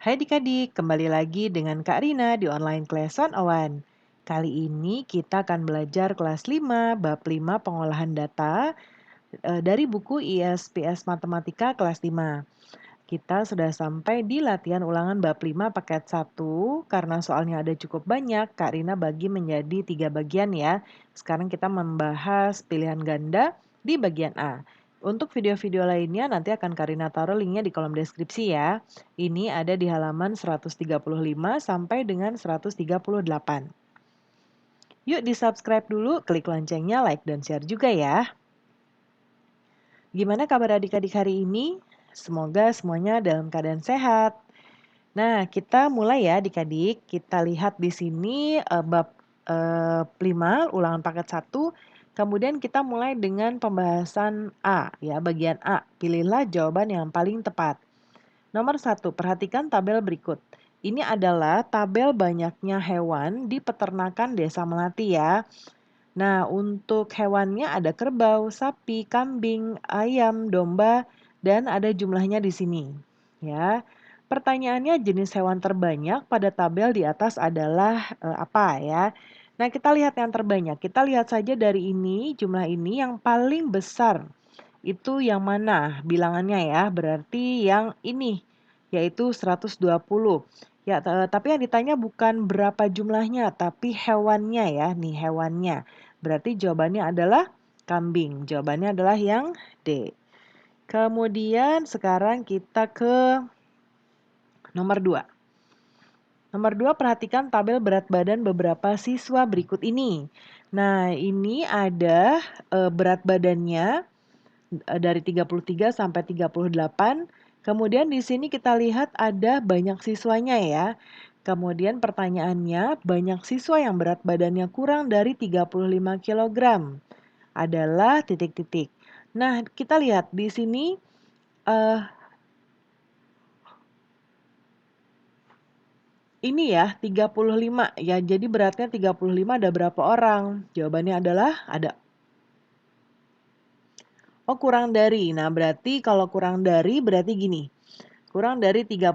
Hai adik-adik, kembali lagi dengan Kak Rina di online class 101. Kali ini kita akan belajar kelas 5, bab 5 pengolahan data dari buku ISPS Matematika kelas 5. Kita sudah sampai di latihan ulangan bab 5 paket 1. Karena soalnya ada cukup banyak, Kak Rina bagi menjadi 3 bagian ya. Sekarang kita membahas pilihan ganda di bagian A. Untuk video-video lainnya nanti akan Kak Rina taruh linknya di kolom deskripsi ya. Ini ada di halaman 135 sampai dengan 138. Yuk di-subscribe dulu, klik loncengnya, like dan share juga ya. Gimana kabar adik-adik hari ini? Semoga semuanya dalam keadaan sehat. Nah, kita mulai ya adik-adik. Kita lihat di sini bab 5 ulangan paket 1. Kemudian kita mulai dengan pembahasan A ya, bagian A. Pilihlah jawaban yang paling tepat. Nomor 1, perhatikan tabel berikut. Ini adalah tabel banyaknya hewan di peternakan Desa Melati ya. Nah, untuk hewannya ada kerbau, sapi, kambing, ayam, domba, dan ada jumlahnya di sini. Ya. Pertanyaannya jenis hewan terbanyak pada tabel di atas adalah apa ya? Nah, kita lihat yang terbanyak. Kita lihat saja dari ini, jumlah ini yang paling besar. Itu yang mana bilangannya ya? Berarti yang ini, yaitu 120. Ya, tapi yang ditanya bukan berapa jumlahnya, tapi hewannya ya, nih hewannya. Berarti jawabannya adalah kambing. Jawabannya adalah yang D. Kemudian sekarang kita ke nomor 2. Nomor 2, perhatikan tabel berat badan beberapa siswa berikut ini. Nah, ini ada berat badannya dari 33 sampai 38. Kemudian di sini kita lihat ada banyak siswanya ya. Kemudian pertanyaannya, banyak siswa yang berat badannya kurang dari 35 kilogram adalah titik-titik. Nah, kita lihat di sini eh, ini ya 35 ya. Jadi beratnya 35 ada berapa orang? Jawabannya adalah ada. Oh, kurang dari. Nah, berarti kalau kurang dari berarti gini. Kurang dari 35.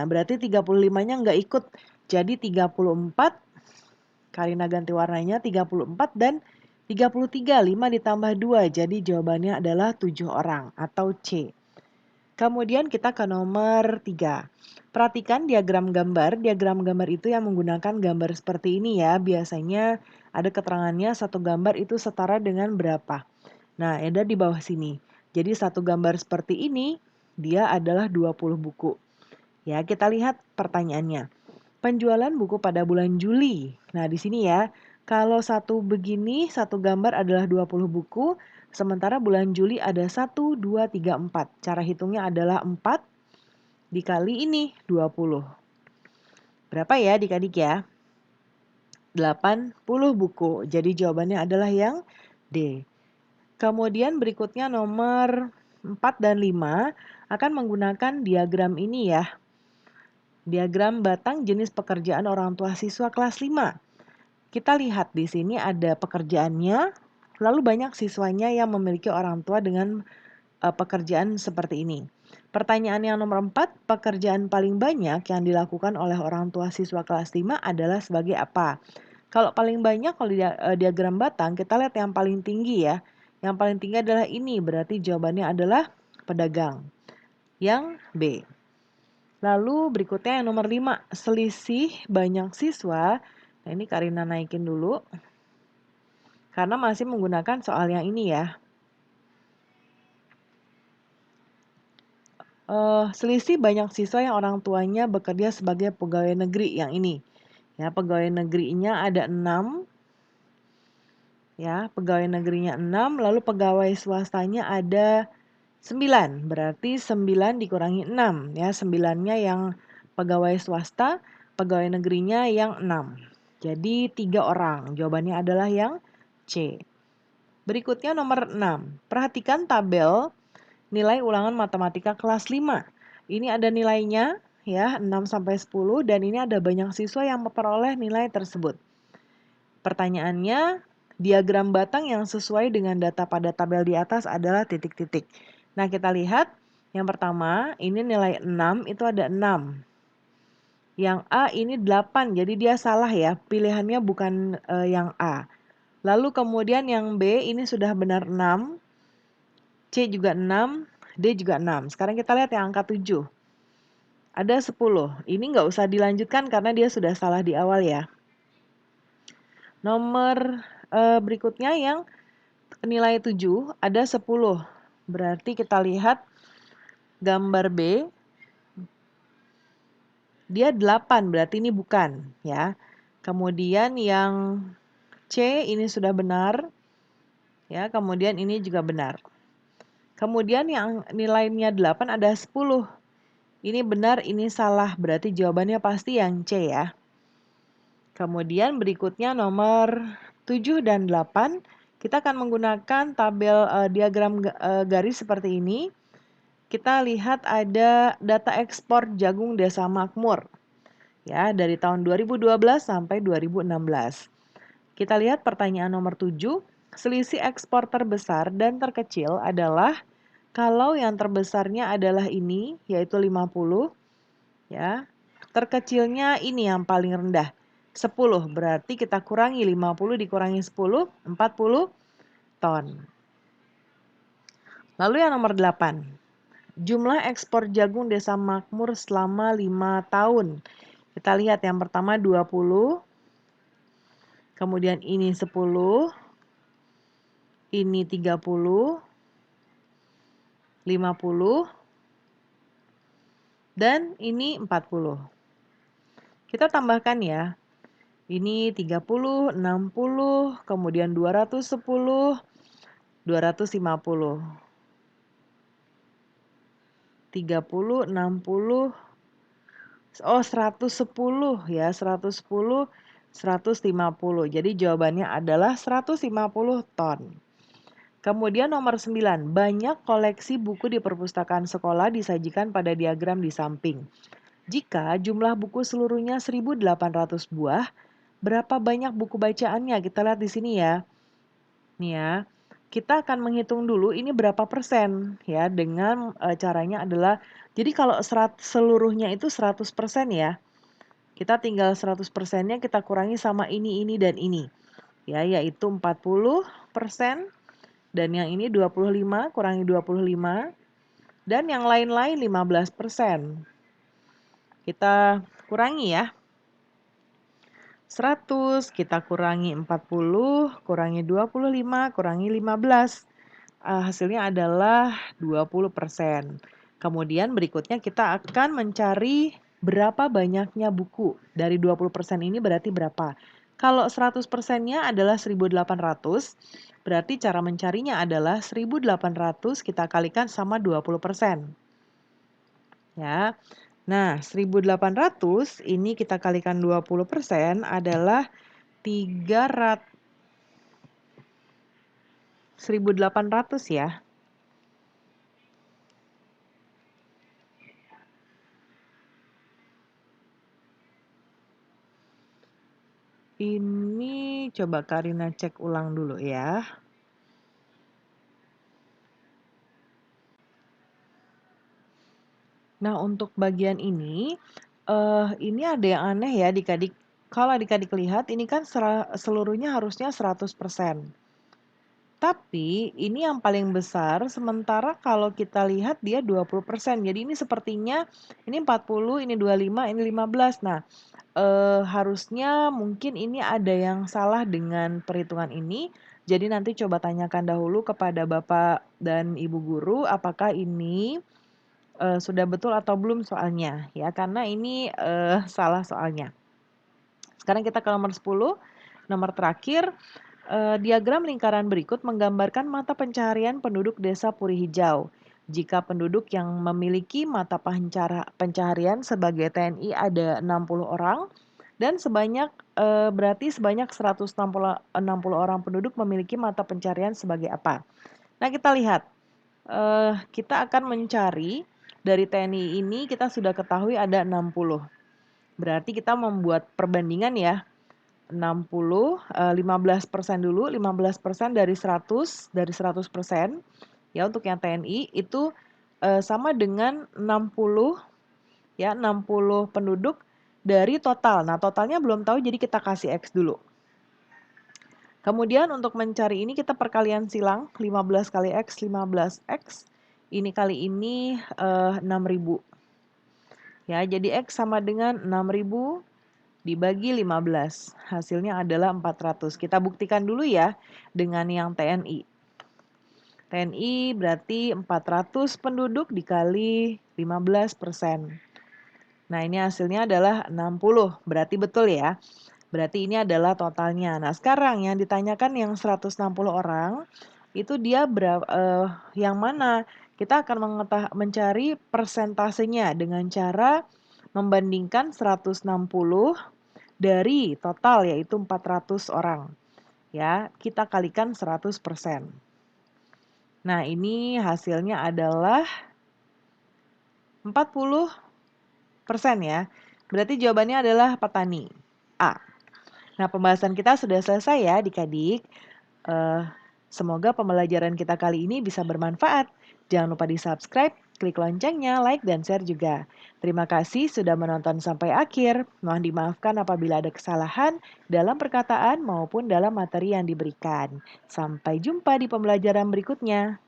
Berarti 35-nya nggak ikut. Jadi 34, Karina ganti warnanya 34 dan 33. 5 ditambah 2. Jadi jawabannya adalah 7 orang atau C. Kemudian kita ke nomor 3. Perhatikan diagram gambar. Diagram gambar itu yang menggunakan gambar seperti ini ya. Biasanya ada keterangannya satu gambar itu setara dengan berapa. Nah, ada di bawah sini. Jadi satu gambar seperti ini, dia adalah 20 buku. Ya, kita lihat pertanyaannya. Penjualan buku pada bulan Juli. Nah, di sini ya, kalau satu begini, satu gambar adalah 20 buku, sementara bulan Juli ada 1, 2, 3, 4. Cara hitungnya adalah 4 dikali ini, 20. Berapa ya adik-adik ya? 80 buku. Jadi jawabannya adalah yang D. Kemudian berikutnya nomor 4 dan 5 akan menggunakan diagram ini ya. Diagram batang jenis pekerjaan orang tua siswa kelas 5. Kita lihat di sini ada pekerjaannya, lalu banyak siswanya yang memiliki orang tua dengan pekerjaan seperti ini. Pertanyaan yang nomor 4, pekerjaan paling banyak yang dilakukan oleh orang tua siswa kelas 5 adalah sebagai apa? Kalau paling banyak kalau di diagram batang, kita lihat yang paling tinggi ya. Yang paling tinggi adalah ini, berarti jawabannya adalah pedagang. Yang B. Lalu berikutnya yang nomor 5, selisih banyak siswa. Nah, ini Karina naikin dulu. Karena masih menggunakan soal yang ini ya. Selisih banyak siswa yang orang tuanya bekerja sebagai pegawai negeri yang ini. Ya, pegawai negerinya ada 6. Ya, pegawai negerinya 6, lalu pegawai swastanya ada 9. Berarti 9 dikurangi 6 ya. 9-nya yang pegawai swasta, pegawai negerinya yang 6. Jadi 3 orang. Jawabannya adalah yang C. Berikutnya nomor 6. Perhatikan tabel nilai ulangan matematika kelas 5. Ini ada nilainya ya, 6 sampai 10 dan ini ada banyak siswa yang memperoleh nilai tersebut. Pertanyaannya, diagram batang yang sesuai dengan data pada tabel di atas adalah titik-titik. Nah, kita lihat yang pertama, ini nilai 6 itu ada 6. Yang A ini 8, jadi dia salah ya, pilihannya bukan yang A. Lalu kemudian yang B ini sudah benar 6, C juga 6, D juga 6. Sekarang kita lihat yang angka 7. Ada 10. Ini nggak usah dilanjutkan karena dia sudah salah di awal ya. Nomor berikutnya yang nilai 7 ada 10. Berarti kita lihat gambar B, dia 8, berarti ini bukan ya. Kemudian yang C ini sudah benar, ya. Kemudian ini juga benar. Kemudian yang nilainya 8 ada 10. Ini benar, ini salah, berarti jawabannya pasti yang C ya. Kemudian berikutnya nomor 7 dan 8, kita akan menggunakan tabel diagram garis seperti ini. Kita lihat ada data ekspor jagung Desa Makmur ya dari tahun 2012 sampai 2016. Kita lihat pertanyaan nomor 7, selisih ekspor terbesar dan terkecil adalah kalau yang terbesarnya adalah ini yaitu 50 ya. Terkecilnya ini yang paling rendah 10, berarti kita kurangi 50 dikurangi 10, 40 ton. Lalu yang nomor 8. Jumlah ekspor jagung Desa Makmur selama 5 tahun. Kita lihat yang pertama 20, kemudian ini 10, ini 30, 50, dan ini 40. Kita tambahkan ya. Ini 30, 60, kemudian 210, 250. 30, 60, 110 ya, 110, 150. Jadi jawabannya adalah 150 ton. Kemudian nomor 9, banyak koleksi buku di perpustakaan sekolah disajikan pada diagram di samping. Jika jumlah buku seluruhnya 1.800 buah, berapa banyak buku bacaannya? Kita lihat di sini ya. Nih ya. Kita akan menghitung dulu ini berapa persen ya dengan caranya adalah jadi kalau seluruhnya itu 100% ya. Kita tinggal 100%-nya kita kurangi sama ini dan ini. Ya, yaitu 40% dan yang ini 25 kurangi 25 dan yang lain-lain 15%. Kita kurangi ya. 100 kita kurangi 40, kurangi 25, kurangi 15. Hasilnya adalah 20%. Kemudian berikutnya kita akan mencari berapa banyaknya buku. Dari 20% ini berarti berapa? Kalau 100%-nya adalah 1.800, berarti cara mencarinya adalah 1.800 kita kalikan sama 20%. Ya. Nah, 1.800 ini kita kalikan 20% adalah 1.800 ya. Ini coba Karina cek ulang dulu ya. Nah, untuk bagian ini ada yang aneh ya adik-adik. Kalau adik-adik lihat ini kan seluruhnya harusnya 100%. Tapi ini yang paling besar, sementara kalau kita lihat dia 20%. Jadi ini sepertinya ini 40, ini 25, ini 15. Nah, harusnya mungkin ini ada yang salah dengan perhitungan ini. Jadi nanti coba tanyakan dahulu kepada Bapak dan Ibu guru apakah ini sudah betul atau belum soalnya ya, karena ini salah soalnya. Sekarang kita ke nomor 10, nomor terakhir. Diagram lingkaran berikut menggambarkan mata pencaharian penduduk Desa Puri Hijau. Jika penduduk yang memiliki mata pencaharian sebagai TNI ada 60 orang dan berarti sebanyak 160 orang penduduk memiliki mata pencaharian sebagai apa? Nah, kita lihat. Kita akan mencari dari TNI ini kita sudah ketahui ada 60. Berarti kita membuat perbandingan ya. 60, 15% dulu, 15% dari 100%, ya untuk yang TNI itu sama dengan 60 ya, 60 penduduk dari total. Nah, totalnya belum tahu jadi kita kasih X dulu. Kemudian untuk mencari ini kita perkalian silang, 15 kali X, 15X. Ini kali ini 6.000. Ya, jadi X sama dengan 6.000 dibagi 15. Hasilnya adalah 400. Kita buktikan dulu ya dengan yang TNI. TNI berarti 400 penduduk dikali 15%. Nah, ini hasilnya adalah 60. Berarti betul ya. Berarti ini adalah totalnya. Nah, sekarang yang ditanyakan yang 160 orang, itu dia yang mana? Kita akan mencari persentasenya dengan cara membandingkan 160 dari total yaitu 400 orang. Ya, kita kalikan 100%. Nah, ini hasilnya adalah 40% ya. Berarti jawabannya adalah petani. A. Nah, pembahasan kita sudah selesai ya adik-adik. Semoga pembelajaran kita kali ini bisa bermanfaat. Jangan lupa di-subscribe, klik loncengnya, like, dan share juga. Terima kasih sudah menonton sampai akhir. Mohon dimaafkan apabila ada kesalahan dalam perkataan maupun dalam materi yang diberikan. Sampai jumpa di pembelajaran berikutnya.